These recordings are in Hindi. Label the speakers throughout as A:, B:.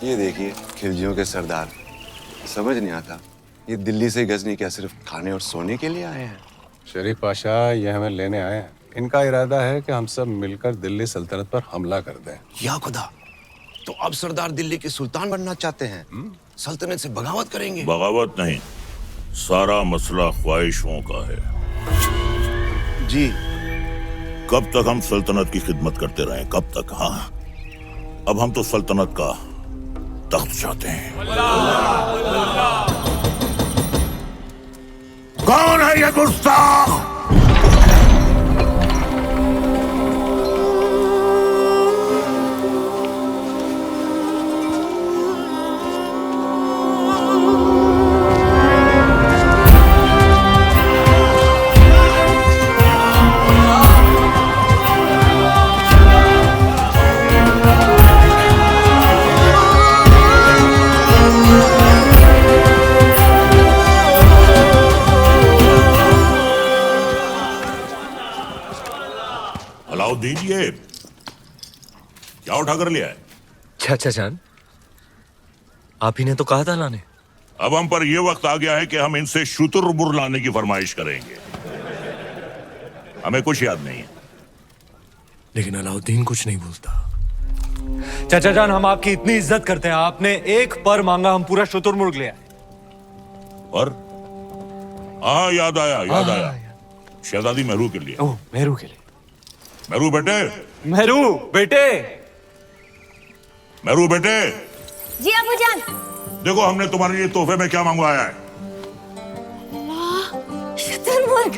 A: ये देखिए खिलजियों के सरदार। समझ नहीं आता ये दिल्ली से गजनी क्या सिर्फ खाने और सोने के लिए आए हैं?
B: शरीफ पाशा ये हमें लेने आए हैं। इनका इरादा है कि हम सब मिलकर दिल्ली सल्तनत पर हमला कर दें।
C: या खुदा, तो अब सरदार दिल्ली के सुल्तान बनना चाहते हैं? सल्तनत से बगावत करेंगे?
D: बगावत नहीं, सारा मसला ख्वाहिशों का है।
C: जी।
D: कब तक हम सल्तनत की खिदमत करते रहें? कब तक? हाँ, अब हम तो सल्तनत का तख्त चाहते हैं। कौन है ये गुस्ताख? अलाउद्दीन, ये क्या उठा कर लिया है?
E: चाचा जान, आप ही ने तो कहा था लाने।
D: अब हम पर यह वक्त आ गया है कि हम इनसे शुतुरमुर्ग लाने की फरमाइश करेंगे। हमें कुछ याद नहीं है।
E: लेकिन अलाउद्दीन कुछ नहीं बोलता। चाचा जान, हम आपकी इतनी इज्जत करते हैं, आपने एक पर मांगा, हम पूरा शुतुरमुर्ग ले आए।
D: पर हाँ, याद आया। शहजादी मेहरू के लिए।
E: ओह, मेहरू के लिए।
D: मेहरू बेटे।
E: मेहरू बेटे।
D: मेहरू बेटे।
F: जी अबूजान।
D: देखो हमने तुम्हारे लिए तोहफे में क्या मंगवाया है।
F: शुतुरमुर्ग।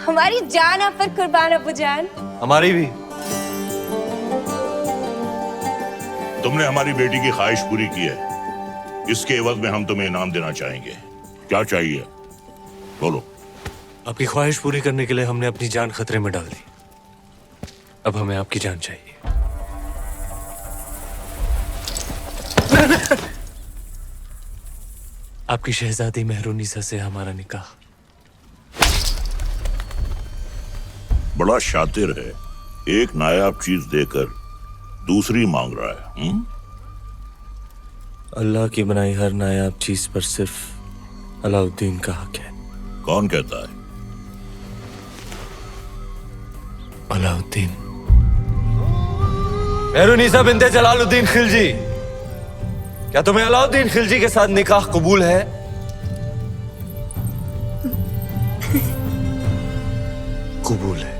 F: हमारी जान आप पर कुर्बान अबूजान।
E: हमारी भी।
D: तुमने हमारी बेटी की ख्वाहिश पूरी की है, इसके एवज में हम तुम्हें इनाम देना चाहेंगे। क्या चाहिए बोलो।
E: आपकी ख्वाहिश पूरी करने के लिए हमने अपनी जान खतरे में डाल दी। अब हमें आपकी जान चाहिए। आपकी शहजादी मेहरुनिसा से हमारा निकाह।
D: बड़ा शातिर है, एक नायाब चीज देकर दूसरी मांग रहा है।
E: अल्लाह की बनाई हर नायाब चीज पर सिर्फ अलाउद्दीन का हक है।
D: कौन कहता है?
E: अलाउद्दीन। मेहरुनिसा बिन्ते जलालुद्दीन खिलजी, क्या तुम्हें अलाउद्दीन खिलजी के साथ निकाह कबूल है? कबूल है।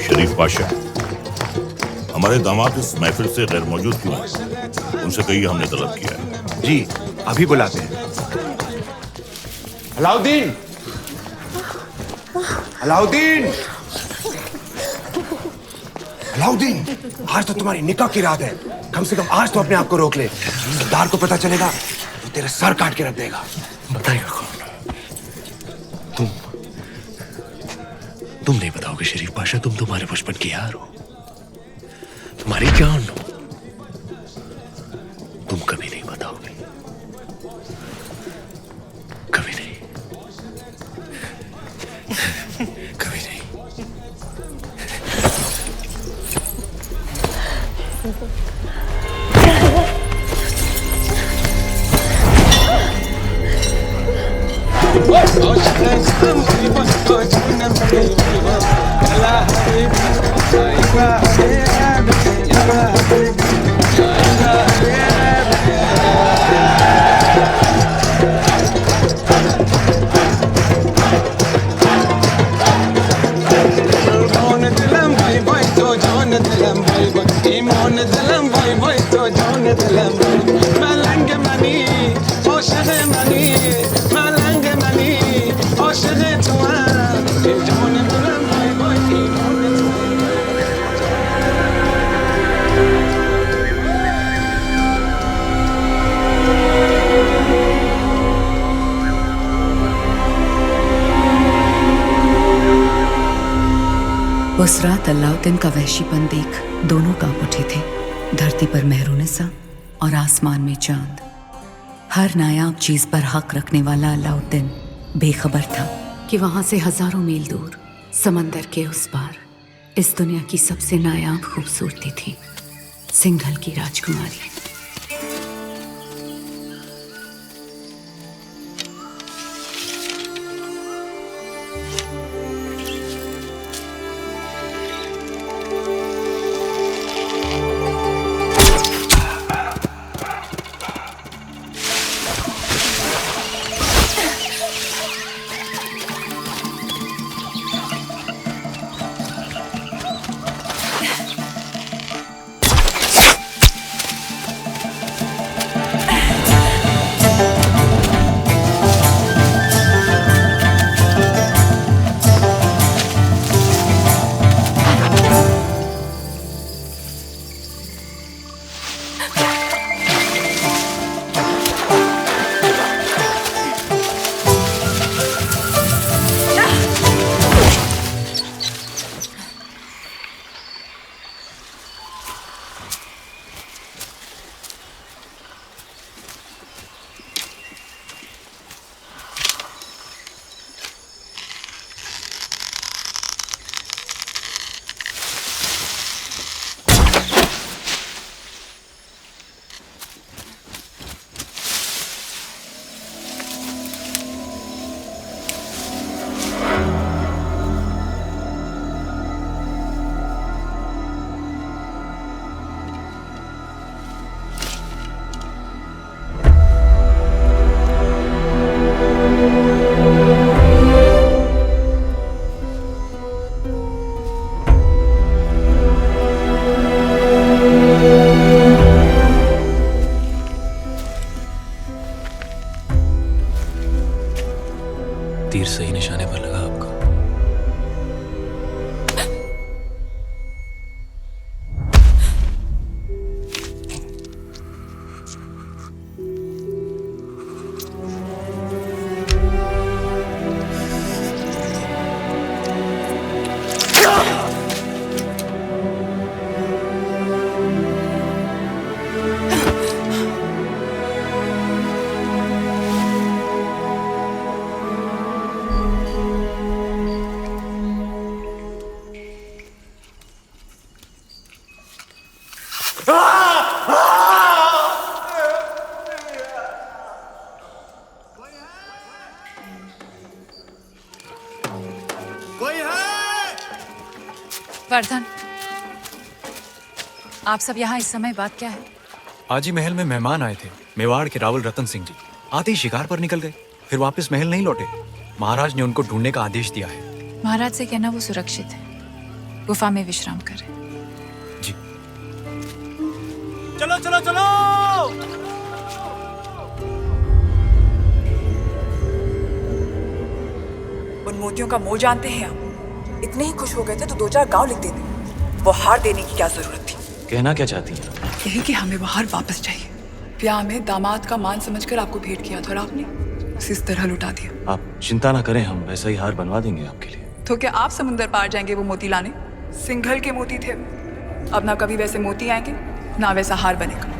D: शरीफ पाशा, हमारे दामाद इस महफिल से गैर मौजूद क्यों हैं? उनसे कहिए हमने तलब किया है।
C: जी, अभी बुलाते हैं। अलाउद्दीन! अलाउद्दीन! अलाउद्दीन! आज तो तुम्हारी निकाह की रात है। कम से कम आज तो अपने आप को रोक ले। सरदार को पता चलेगा तो तेरे सर काट के रख देगा।
E: बताइएगा कौन? तुम नहीं बताओगे शरीफ पाशा? तुम तुम्हारे बचपन की यार हो, तुम्हारी जान हो। तुम कभी नहीं बताओगे, कभी नहीं, कभी नहीं।
G: उस रात अलाउद्दीन का वहशीपन देख दोनों कांप उठे थे। धरती पर मेहरुनिसा और आसमान में चांद। हर नायाब चीज पर हक रखने वाला अलाउद्दीन बेखबर था कि वहां से हजारों मील दूर समंदर के उस पार इस दुनिया की सबसे नायाब खूबसूरती थी सिंघल की राजकुमारी।
E: तीर सही निशाने पर लगा आपका।
H: वर्धन, आप सब यहाँ इस समय बात क्या है?
E: आज ही महल में मेहमान आए थे, मेवाड़ के रावल रतन सिंह जी। आते ही शिकार पर निकल गए, फिर वापस महल नहीं लौटे। महाराज ने उनको ढूंढने का आदेश दिया है।
H: महाराज से कहना वो सुरक्षित है, गुफा में विश्राम करें।
E: जी। चलो चलो चलो।
I: उन मोतियों का मोल जानते हैं आप? इतने ही खुश हो गए थे तो 2-4 गांव लिख देते। वो हार देने की क्या जरूरत थी?
E: कहना क्या चाहती हैं?
I: यही कि हमें वो हार वापस चाहिए। ब्याह में दामाद का मान समझकर आपको भेंट किया था और आपने उसे इस तरह लुटा दिया।
E: आप चिंता ना करें, हम वैसा ही हार बनवा देंगे आपके लिए।
I: तो क्या आप समुंदर पार जाएंगे वो मोती लाने? सिंघल के मोती थे, अब ना कभी वैसे मोती आएंगे ना वैसा हार बनेगा।